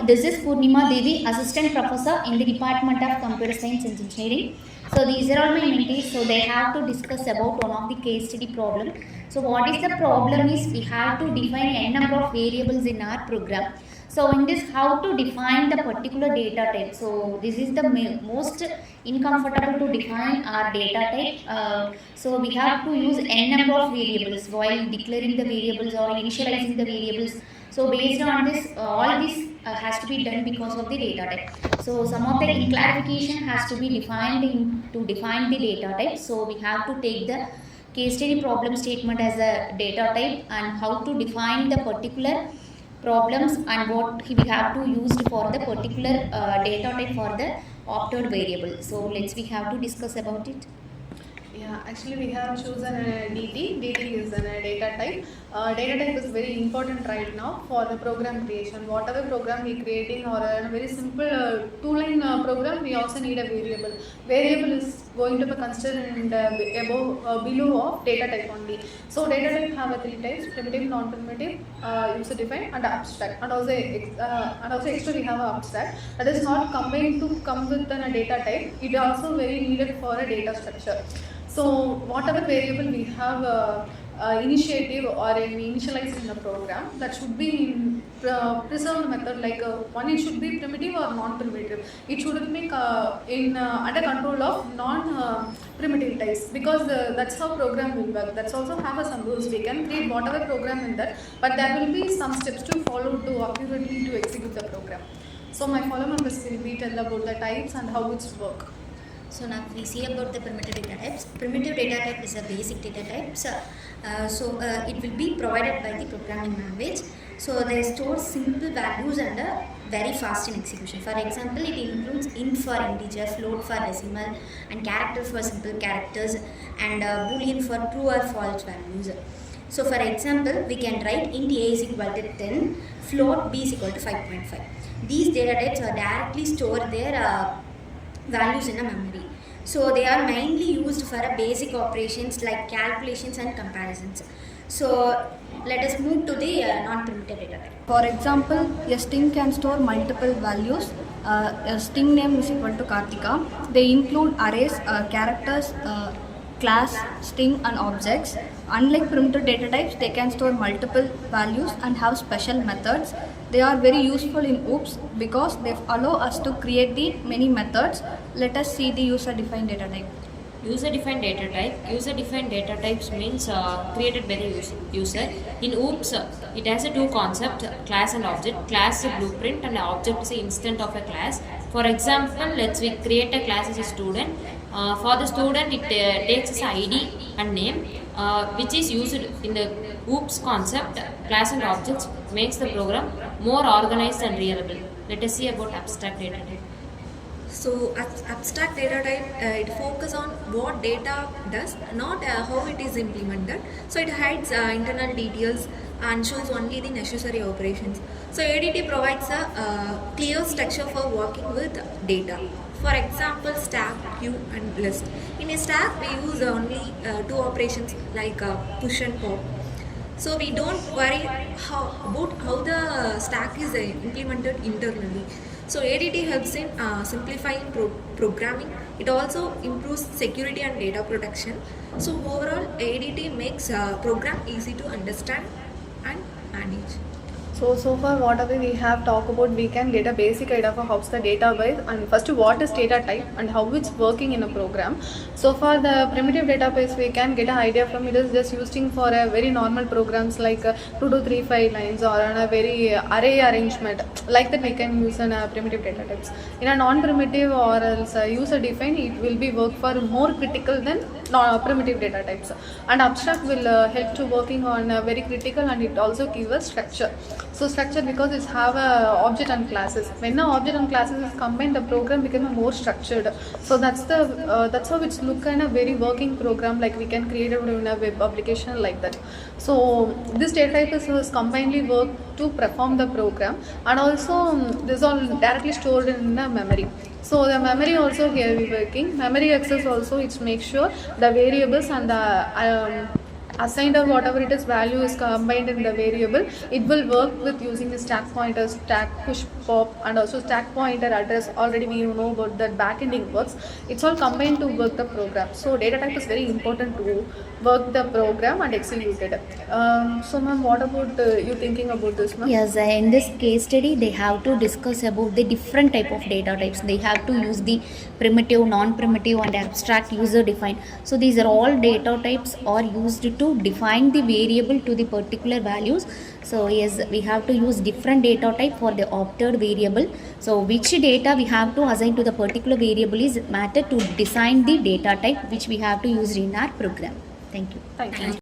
This is Purnima Devi, Assistant Professor in the Department of Computer Science and Engineering. So these are all my mentees. So they have to discuss about one of the case study problem. So what is the problem is we have to define n number of variables in our program. So in this, how to define the particular data type. So this is the most uncomfortable to define our data type. So we have to use n number of variables while declaring the variables or initializing the variables. So based on this, all this has to be done because of the data type. So some of the clarification has to be defined to define the data type. So we have to take the case study problem statement as a data type and how to define the particular problems and what we have to use for the particular data type for the opted variable. So we have to discuss about it. Yeah, actually we have chosen DT. DT is a data type. Data type is very important right now for the program creation. Whatever program we creating or a very simple two-line program, we also need a variable. Variable is going to be considered in the below of data type only. So data type have three types: primitive, non-primitive, user-defined, and abstract. And also extra we have abstract. That is not combined to come with a data type. It also very needed for a data structure. So whatever variable we have initiative or initialized in the program, that should be in preserved method, like one, it should be primitive or non-primitive. It shouldn't be under control of non-primitive types, because that's how program will work. That's also have some rules. We can create whatever program in that, but there will be some steps to follow to accurately to execute the program. So my follow members will be tell about the types and how it's work. So now we see about the primitive data types. Primitive data type is a basic data type. It will be provided by the programming language. So they store simple values and very fast in execution. For example, it includes int for integer, float for decimal, and character for simple characters, and boolean for true or false values. So for example, we can write int a is equal to 10, float b is equal to 5.5. These data types are directly stored their values in a memory. So they are mainly used for a basic operations like calculations and comparisons. So let us move to the non-primitive data type. For example, a string can store multiple values. A string name is equal to Kartika. They include arrays, characters, class, string, and objects. Unlike primitive data types, they can store multiple values and have special methods. They are very useful in OOPS because they allow us to create the many methods. Let us see the user-defined data type. User-defined data type. User-defined data types means created by the user. In OOPS, it has a two concept: class and object. Class is a blueprint and object is an instant of a class. For example, we create a class as a student. For the student, it takes its ID and name, which is used in the OOPS concept. Class and objects makes the program more organized and reliable. Let us see about abstract data type. So abstract data type, it focuses on what data does, not how it is implemented. So it hides internal details and shows only the necessary operations. So ADT provides a clear structure for working with data. For example, stack, queue, and list. In a stack, we use only two operations like push and pop. So we don't worry about how the stack is implemented internally. So ADT helps in simplifying programming. It also improves security and data protection. So overall, ADT makes program easy to understand and manage. So far whatever we have talked about, we can get a basic idea of how's the database, and first what is data type and how it's working in a program. So far the primitive database, we can get an idea from it is just using for a very normal programs like 2 to 3 5 lines or on a very array arrangement. Like that we can use in a primitive data types. In a non-primitive or else user defined, it will be work for more critical than primitive data types. And abstract will help to working on very critical, and it also gives a structure. So structure because it's have a object and classes. When the object and classes is combined, the program becomes more structured. So that's how it's look in a very working program, like we can create it in a web application like that. So this data type is combinedly work to perform the program, and also this all directly stored in the memory. So the memory also here we working. Memory access also, it makes sure the variables and the assigned or whatever it is value is combined in the variable, it will work with using the stack pointer, stack push pop, and also stack pointer address. Already we know about that backending works. It's all combined to work the program. So data type is very important to work the program and execute it. So ma'am, what about you thinking about this, ma'am? Yes, in this case study, they have to discuss about the different type of data types. They have to use the primitive, non-primitive, and abstract user-defined. So these are all data types are used to define the variable to the particular values. So yes, we have to use different data type for the opted variable. So which data we have to assign to the particular variable is matter to design the data type which we have to use in our program. Thank you. Thank you.